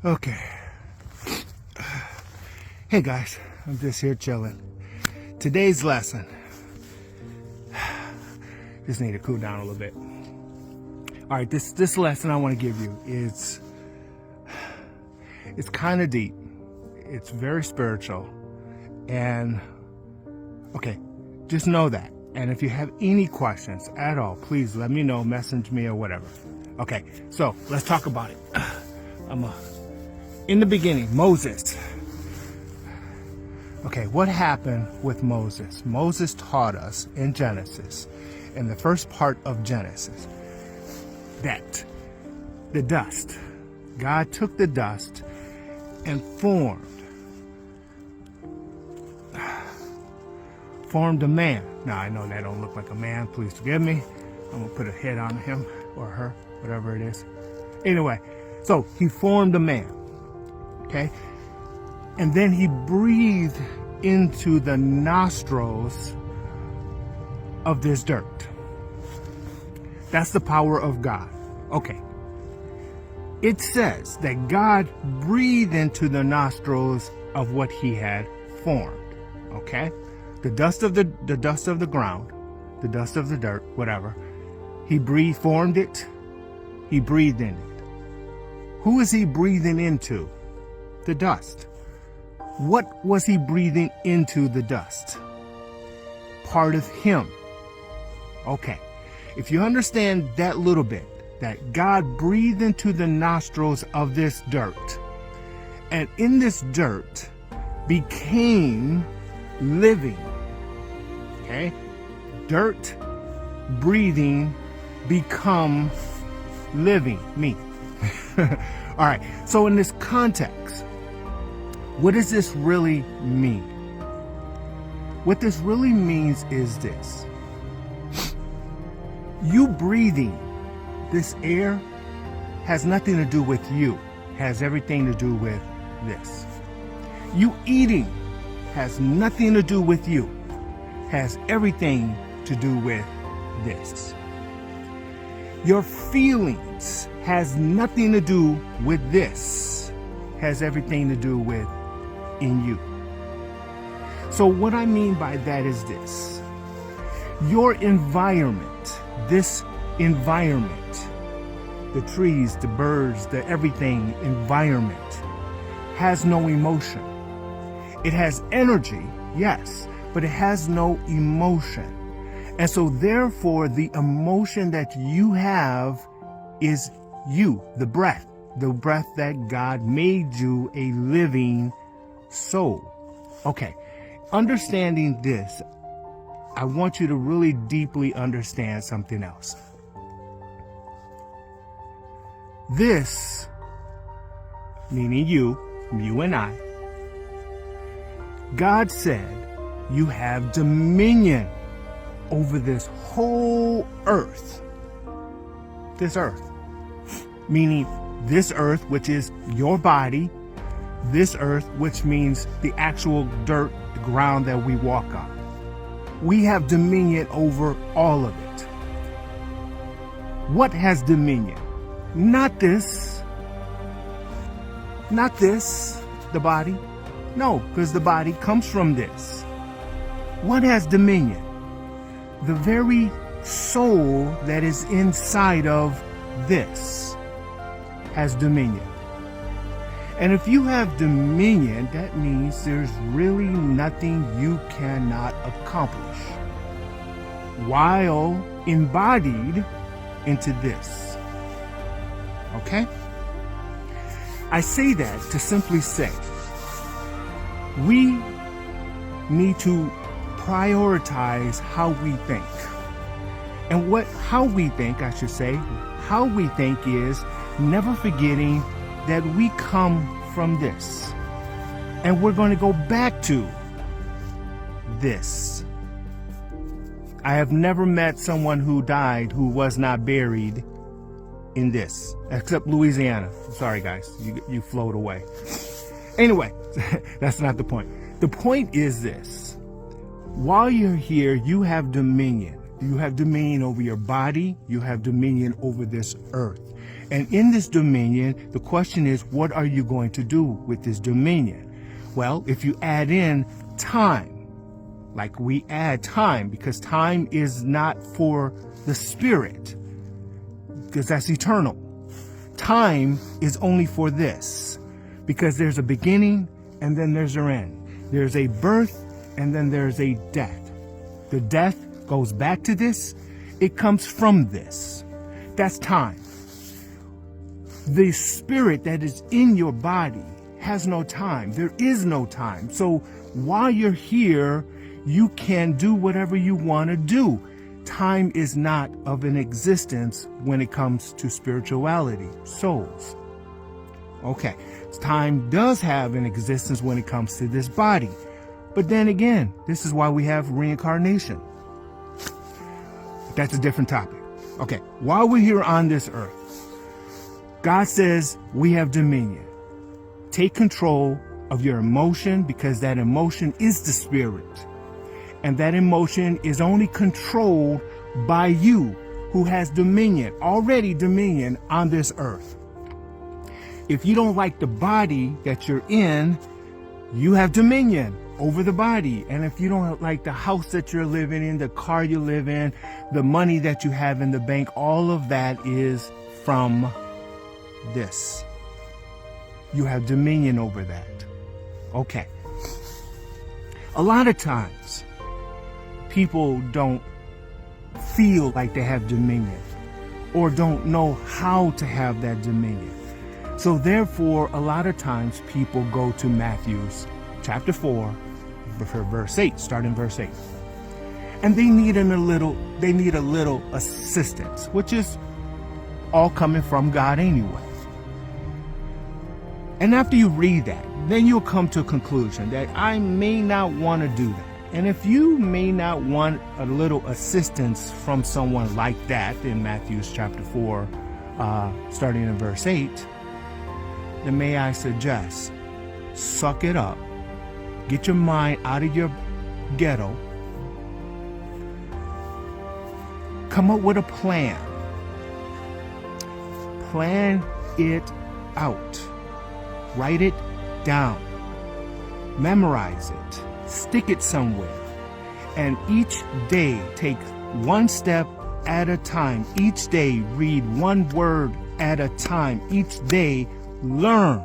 Okay. Hey guys, I'm just here chilling. Today's lesson. Just need to cool down a little bit. All right, this lesson I want to give you is it's kind of deep. It's very spiritual. And okay, just know that. And if you have any questions at all, please let me know, message me or whatever. Okay, so let's talk about it. In the beginning, Moses. Okay, what happened with Moses? Moses taught us in Genesis, in the first part of Genesis, that the dust, God took the dust and formed a man. Now, I know that don't look like a man. Please forgive me. I'm going to put a head on him or her, whatever it is. Anyway, so he formed a man. Okay? And then he breathed into the nostrils of this dirt. That's the power of God. Okay. It says that God breathed into the nostrils of what he had formed. Okay? The dust of the ground, the dust of the dirt, whatever. He formed it. He breathed in it. Who is he breathing into? The dust. What was he breathing into the dust? Part of him. Okay. If you understand that little bit, that God breathed into the nostrils of this dirt, and in this dirt became living. Okay? Dirt, breathing, become living. Me. All right. So in this context, what does this really mean? What this really means is this. You breathing this air has nothing to do with you. Has everything to do with this. You eating has nothing to do with you. Has everything to do with this. Your feelings has nothing to do with this. Has everything to do with in you. So what I mean by that is this. Your environment, this environment, the trees, the birds, the everything environment has no emotion. It has energy, yes, but it has no emotion. And so therefore the emotion that you have is you, the breath that God made you a living soul. Okay, understanding this, I want you to really deeply understand something else. This, meaning you and I, God said you have dominion over this whole earth. This earth. Meaning this earth, which is your body, this earth, which means the actual dirt, the ground that we walk on. We have dominion over all of it. What has dominion? Not this. Not this, the body. No, because the body comes from this. What has dominion? The very soul that is inside of this has dominion. And if you have dominion, that means there's really nothing you cannot accomplish while embodied into this. Okay? I say that to simply say, we need to prioritize how we think. And how we think is never forgetting that we come from this. And we're going to go back to this. I have never met someone who died who was not buried in this, except Louisiana. Sorry guys, you float away. Anyway, that's not the point. The point is this. While you're here, you have dominion. You have dominion over your body. You have dominion over this earth. And in this dominion, the question is, what are you going to do with this dominion? Well, if you add in time, like we add time, because time is not for the spirit, because that's eternal. Time is only for this, because there's a beginning and then there's an end. There's a birth and then there's a death. The death goes back to this. It comes from this. That's time. The spirit that is in your body has no time. There is no time. So while you're here, you can do whatever you want to do. Time is not of an existence when it comes to spirituality, souls. Okay, time does have an existence when it comes to this body. But then again, this is why we have reincarnation. That's a different topic. Okay, while we're here on this earth, God says we have dominion. Take control of your emotion, because that emotion is the spirit. And that emotion is only controlled by you, who has dominion, already dominion on this earth. If you don't like the body that you're in, you have dominion over the body. And if you don't like the house that you're living in, the car you live in, the money that you have in the bank, all of that is from this. You have dominion over that. Okay. A lot of times, people don't feel like they have dominion, or don't know how to have that dominion. So therefore, a lot of times people go to Matthew's chapter 4, verse 8, starting verse 8. And they need a little assistance, which is all coming from God anyway. And after you read that, then you'll come to a conclusion that I may not want to do that. And if you may not want a little assistance from someone like that in Matthew's chapter 4, starting in verse 8, then may I suggest, suck it up, get your mind out of your ghetto, come up with a plan, plan it out, write it down, memorize it, stick it somewhere, and each day take one step at a time. Each day read one word at a time. Each day learn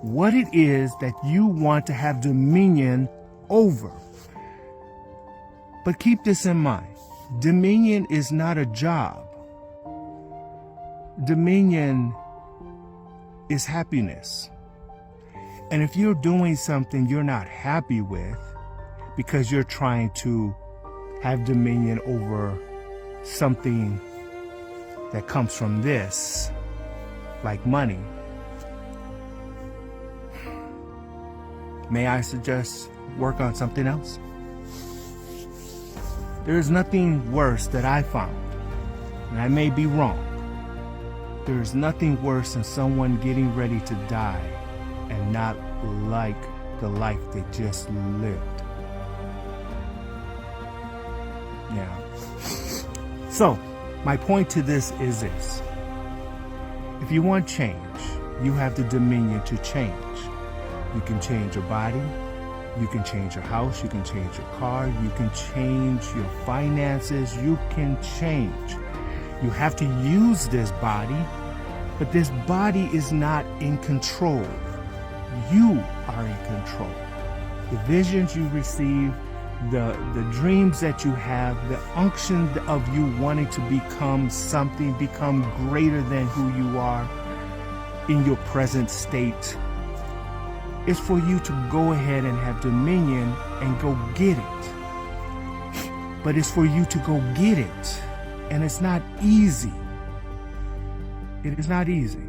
what it is that you want to have dominion over. But keep this in mind. Dominion is not a job. Dominion is happiness. And if you're doing something you're not happy with, because you're trying to have dominion over something that comes from this, like money, may I suggest work on something else? There is nothing worse that I found, and I may be wrong. There is nothing worse than someone getting ready to die and not like the life they just lived. Yeah. So, my point to this is this. If you want change, you have the dominion to change. You can change your body, you can change your house, you can change your car, you can change your finances, you can change. You have to use this body, but this body is not in control. You are in control. The visions you receive, the dreams that you have, the unction of you wanting to become something, become greater than who you are in your present state, is for you to go ahead and have dominion and go get it. But it's for you to go get it. And it's not easy. It is not easy.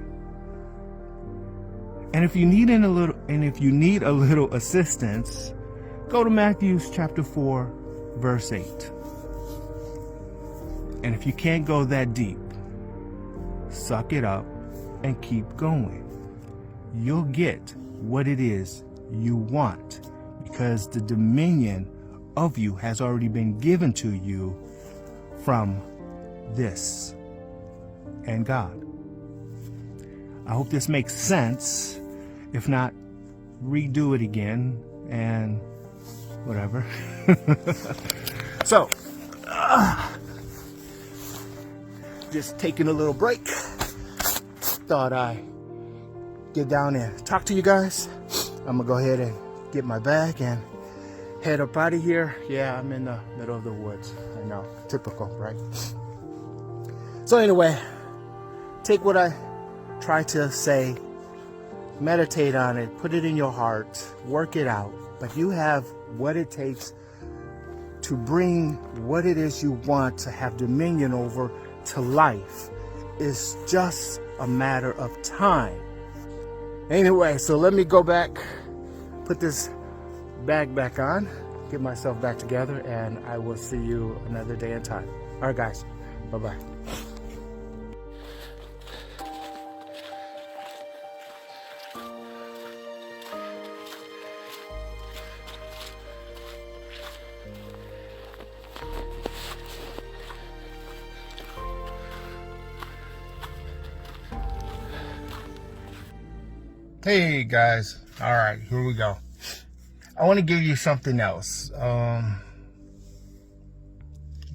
And if you need a little assistance, go to Matthew's chapter 4, verse 8. And if you can't go that deep, suck it up and keep going. You'll get what it is you want, because the dominion of you has already been given to you from this and God. I hope this makes sense. If not, redo it again and whatever. So, just taking a little break. Thought I'd get down and talk to you guys. I'm gonna go ahead and get my bag and head up out of here. Yeah, I'm in the middle of the woods. I know, typical, right? So anyway, take what I try to say, meditate on it, put it in your heart, work it out. But you have what it takes to bring what it is you want to have dominion over to life. It's just a matter of time. Anyway, so let me go back, put this bag back on, get myself back together, and I will see you another day and time. All right, guys. Bye-bye. Hey guys, all right, here we go. I want to give you something else.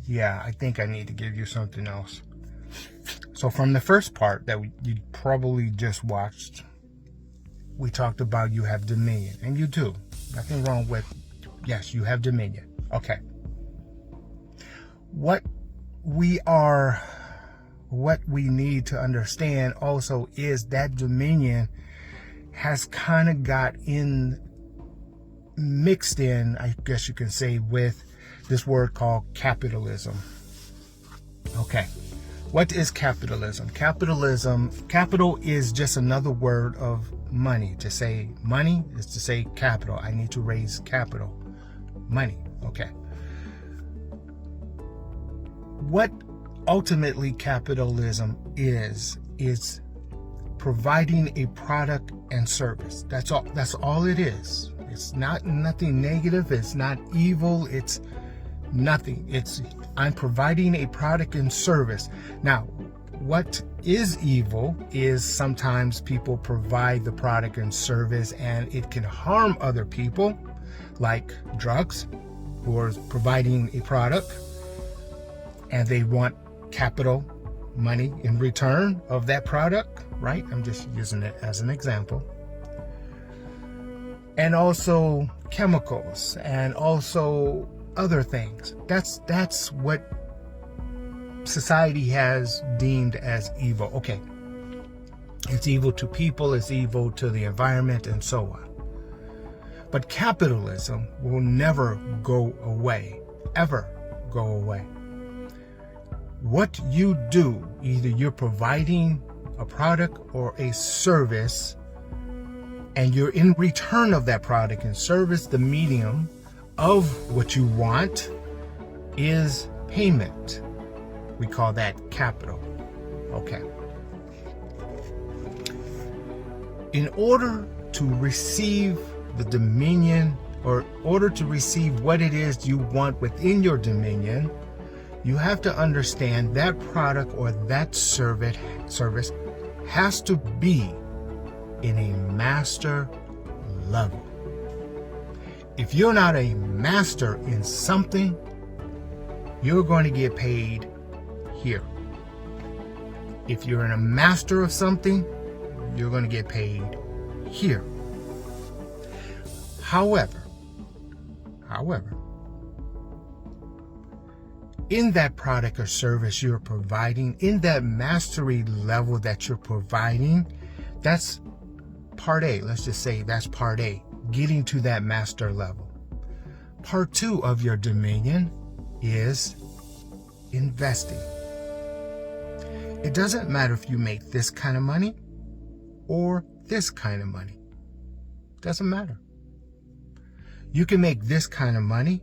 Yeah, I think I need to give you something else. So from the first part that you probably just watched, we talked about you have dominion, and you do. Nothing wrong with, yes, you have dominion. Okay. What we need to understand also is that dominion has kind of got mixed in, I guess you can say, with this word called capitalism. Okay, what is capitalism? Capital is just another word of money. To say money is to say capital. I need to raise capital. Money, okay. What ultimately capitalism is providing a product and service. That's all it is. It's nothing negative. It's not evil. It's nothing. I'm providing a product and service. Now, what is evil is sometimes people provide the product and service and it can harm other people, like drugs, who are providing a product and they want capital, money in return of that product, right? I'm just using it as an example. And also chemicals and also other things. That's what society has deemed as evil. Okay. It's evil to people, it's evil to the environment, and so on. But capitalism will never go away, ever go away. What you do, either you're providing a product or a service, and you're in return of that product and service, the medium of what you want is payment. We call that capital. Okay. In order to receive the dominion, or in order to receive what it is you want within your dominion, you have to understand that product or that service has to be in a master level. If you're not a master in something, you're going to get paid here. If you're a master of something, you're going to get paid here. However, in that product or service you're providing, in that mastery level that you're providing, that's part A. Let's just say that's part A, getting to that master level. Part 2 of your dominion is investing. It doesn't matter if you make this kind of money or this kind of money. Doesn't matter. You can make this kind of money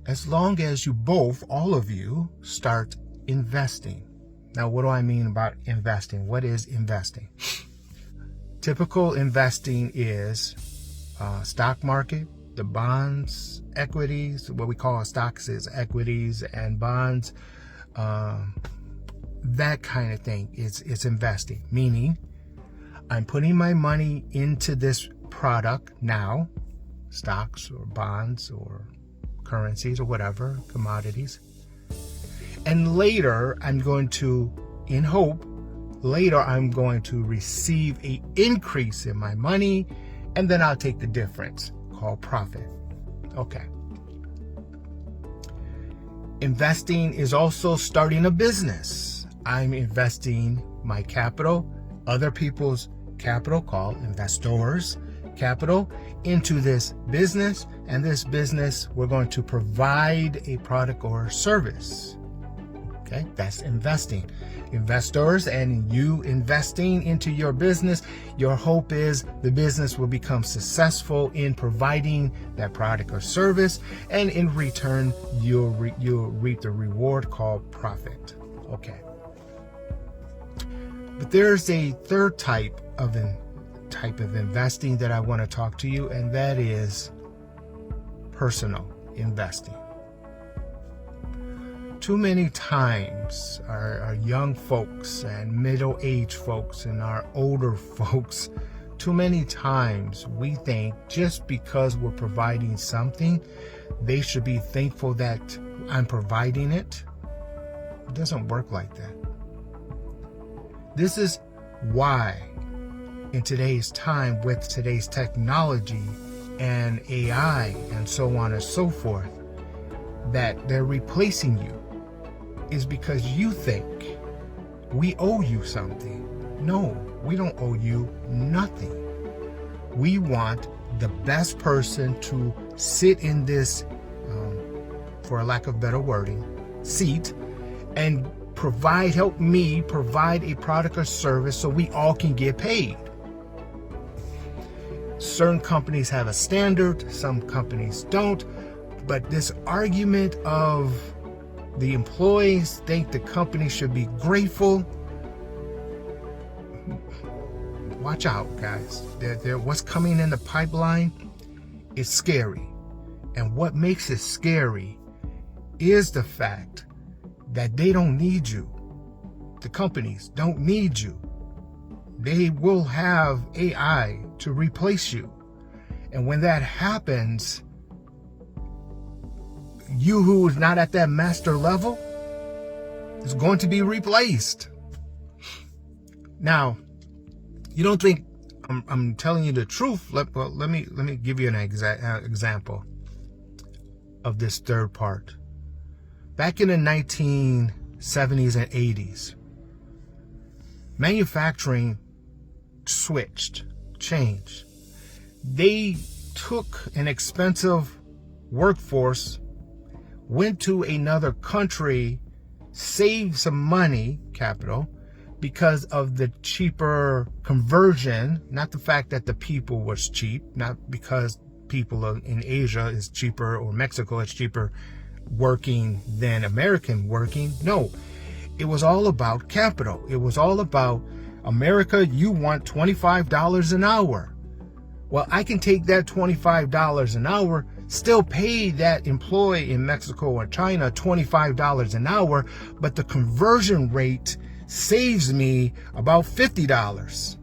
as long as you both, all of you, start investing. Now, what do I mean about investing? What is investing? Typical investing is stock market, the bonds, equities. What we call stocks is equities and bonds. That kind of thing is investing. Meaning, I'm putting my money into this product now, stocks or bonds or currencies or whatever, commodities. And later, I'm going to, in hope, later I'm going to receive an increase in my money, and then I'll take the difference, called profit. Okay. Investing is also starting a business. I'm investing my capital, other people's capital, called investors' capital, into this business. And this business, we're going to provide a product or service. Okay, that's investing. Investors and you investing into your business, your hope is the business will become successful in providing that product or service, and in return, you'll reap the reward called profit. Okay. But there's a third type of investing that I want to talk to you, and that is personal investing. Too many times our young folks and middle-aged folks and our older folks, too many times we think just because we're providing something, they should be thankful that I'm providing it. It doesn't work like that. This is why in today's time, with today's technology and AI and so on and so forth, that they're replacing you, is because you think we owe you something. No, we don't owe you nothing. We want the best person to sit in this, for a lack of better wording, seat, and help me provide a product or service so we all can get paid. Certain companies have a standard, some companies don't, but this argument of the employees think the company should be grateful. Watch out, guys. What's coming in the pipeline is scary. And what makes it scary is the fact that they don't need you. The companies don't need you. They will have AI to replace you. And when that happens, you who is not at that master level is going to be replaced. Now, you don't think I'm telling you the truth? Let me give you an example of this third part. Back in the 1970s and 80s, manufacturing changed. They took an expensive workforce, went to another country, saved some money, capital, because of the cheaper conversion, not the fact that the people was cheap, not because people in Asia is cheaper or Mexico is cheaper working than American working. No, it was all about capital. It was all about America, you want $25 an hour. Well, I can take that $25 an hour, still pay that employee in Mexico or China $25 an hour, but the conversion rate saves me about $50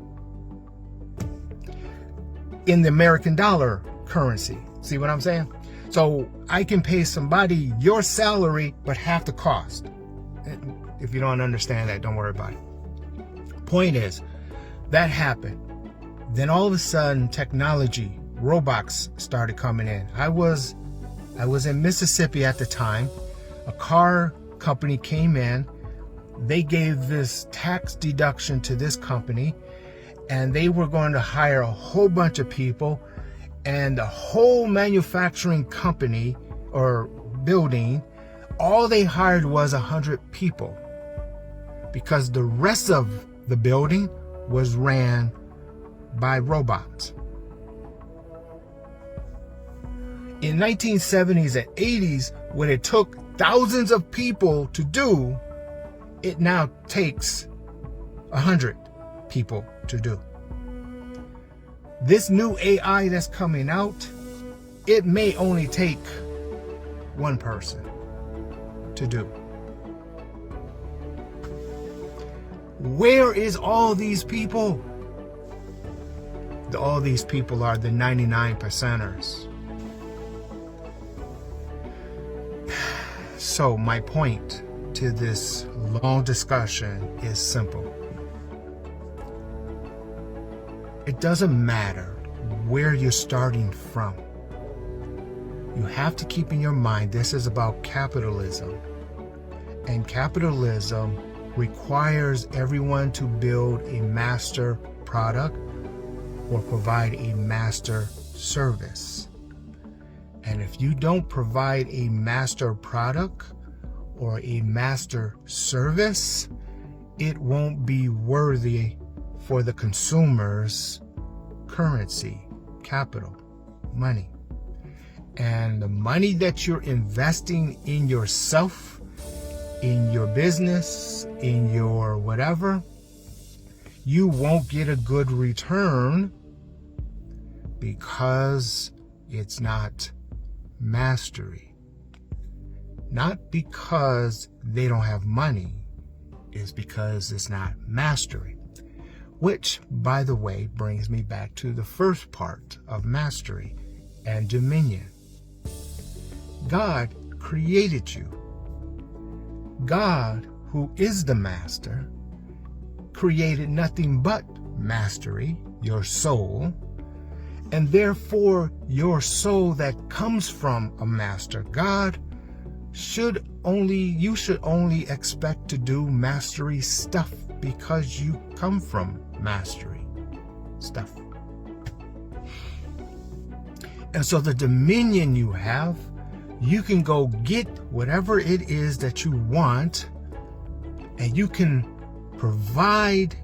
in the American dollar currency. See what I'm saying? So I can pay somebody your salary, but half the cost. If you don't understand that, don't worry about it. Point is, that happened. Then all of a sudden, technology, robots started coming in. I was in Mississippi at the time. A car company came in. They gave this tax deduction to this company, and they were going to hire a whole bunch of people, and the whole manufacturing company or building, all they hired was 100 people, because the rest of the building was ran by robots. In 1970s and 80s, when it took thousands of people to do, it now takes 100 people to do. This new AI that's coming out, it may only take one person to do. Where is all these people? all these people are the 99 percenters. So my point to this long discussion is simple. It doesn't matter where you're starting from. You have to keep in your mind this is about capitalism. And capitalism requires everyone to build a master product or provide a master service. And if you don't provide a master product or a master service, it won't be worthy for the consumer's currency, capital, money. And the money that you're investing in yourself, in your business, in your whatever, you won't get a good return because it's not mastery. Not because they don't have money, it's because it's not mastery. Which, by the way, brings me back to the first part of mastery and dominion. God created you. God, who is the master, created nothing but mastery, your soul, and therefore your soul that comes from a master God you should only expect to do mastery stuff because you come from mastery stuff. And so the dominion you have, you can go get whatever it is that you want, and you can provide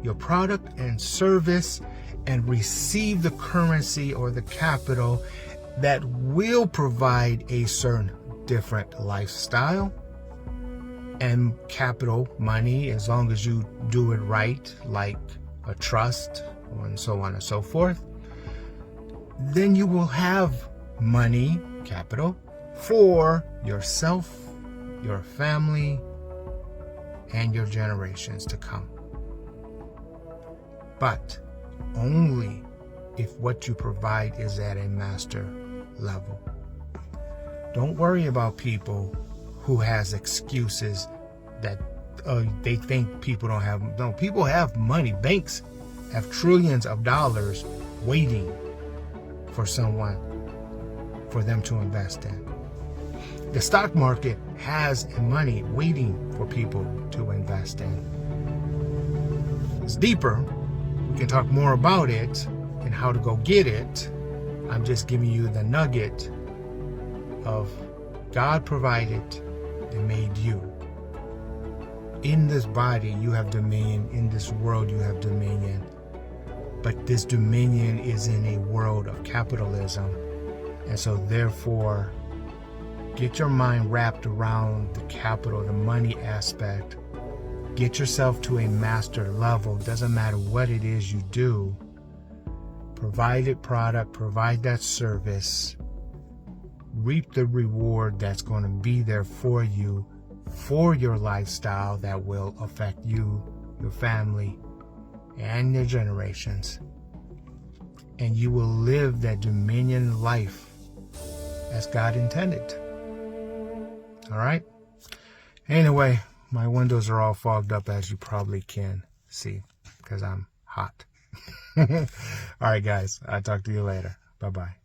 your product and service and receive the currency or the capital that will provide a certain different lifestyle and capital money, as long as you do it right, like a trust and so on and so forth. Then you will have money, capital, for yourself, your family, and your generations to come. But only if what you provide is at a master level. Don't worry about people who has excuses that they think people don't have. No, people have money. Banks have trillions of dollars waiting for for them to invest in. The stock market has money waiting for people to invest in. It's deeper. We can talk more about it and how to go get it. I'm just giving you the nugget of God provided and made you. In this body, you have dominion. In this world, you have dominion. But this dominion is in a world of capitalism. And so therefore, get your mind wrapped around the capital, the money aspect. Get yourself to a master level. Doesn't matter what it is you do. Provide that product, provide that service. Reap the reward that's going to be there for you, for your lifestyle that will affect you, your family, and your generations. And you will live that dominion life as God intended. All right? Anyway, my windows are all fogged up, as you probably can see, because I'm hot. All right, guys. I'll talk to you later. Bye-bye.